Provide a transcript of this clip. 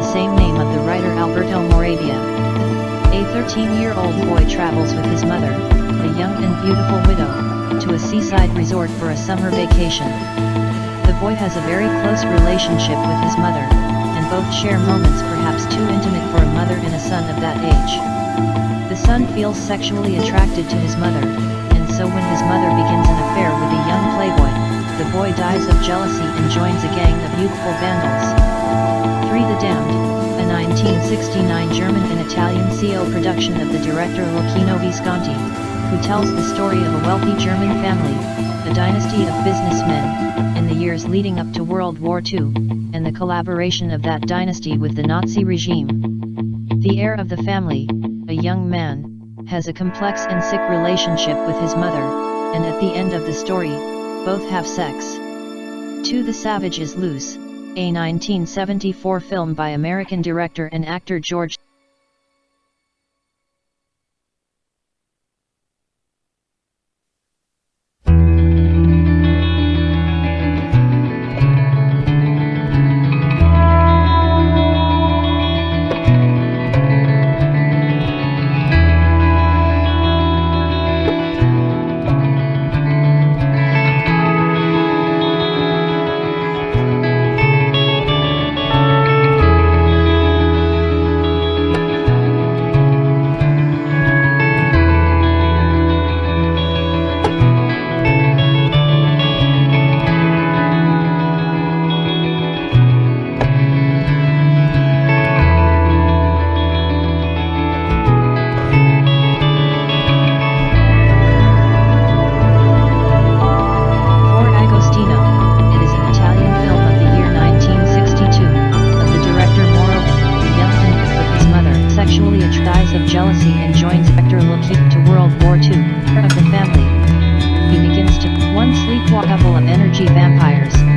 the same name of the writer Alberto Moravia. A 13-year-old boy travels with his mother, a young and beautiful widow, to a seaside resort for a summer vacation. The boy has a very close relationship with his mother, and both share moments perhaps too intimate for a mother and a son of that age. The son feels sexually attracted to his mother, and so when his mother begins an affair with a young playboy, the boy dies of jealousy and joins a gang of youthful vandals. 3. The Damned, a 1969 German and Italian CO production of the director Luchino Visconti, who tells the story of a wealthy German family, a dynasty of businessmen, in the years leading up to World War II, and the collaboration of that dynasty with the Nazi regime. The heir of the family, a young man, has a complex and sick relationship with his mother, and at the end of the story, both have sex. 2. The Savage is Loose, a 1974 film by American director and actor George of jealousy and joins actor Luchino to World War II, of the family. He begins to, one sleepwalk couple of energy vampires.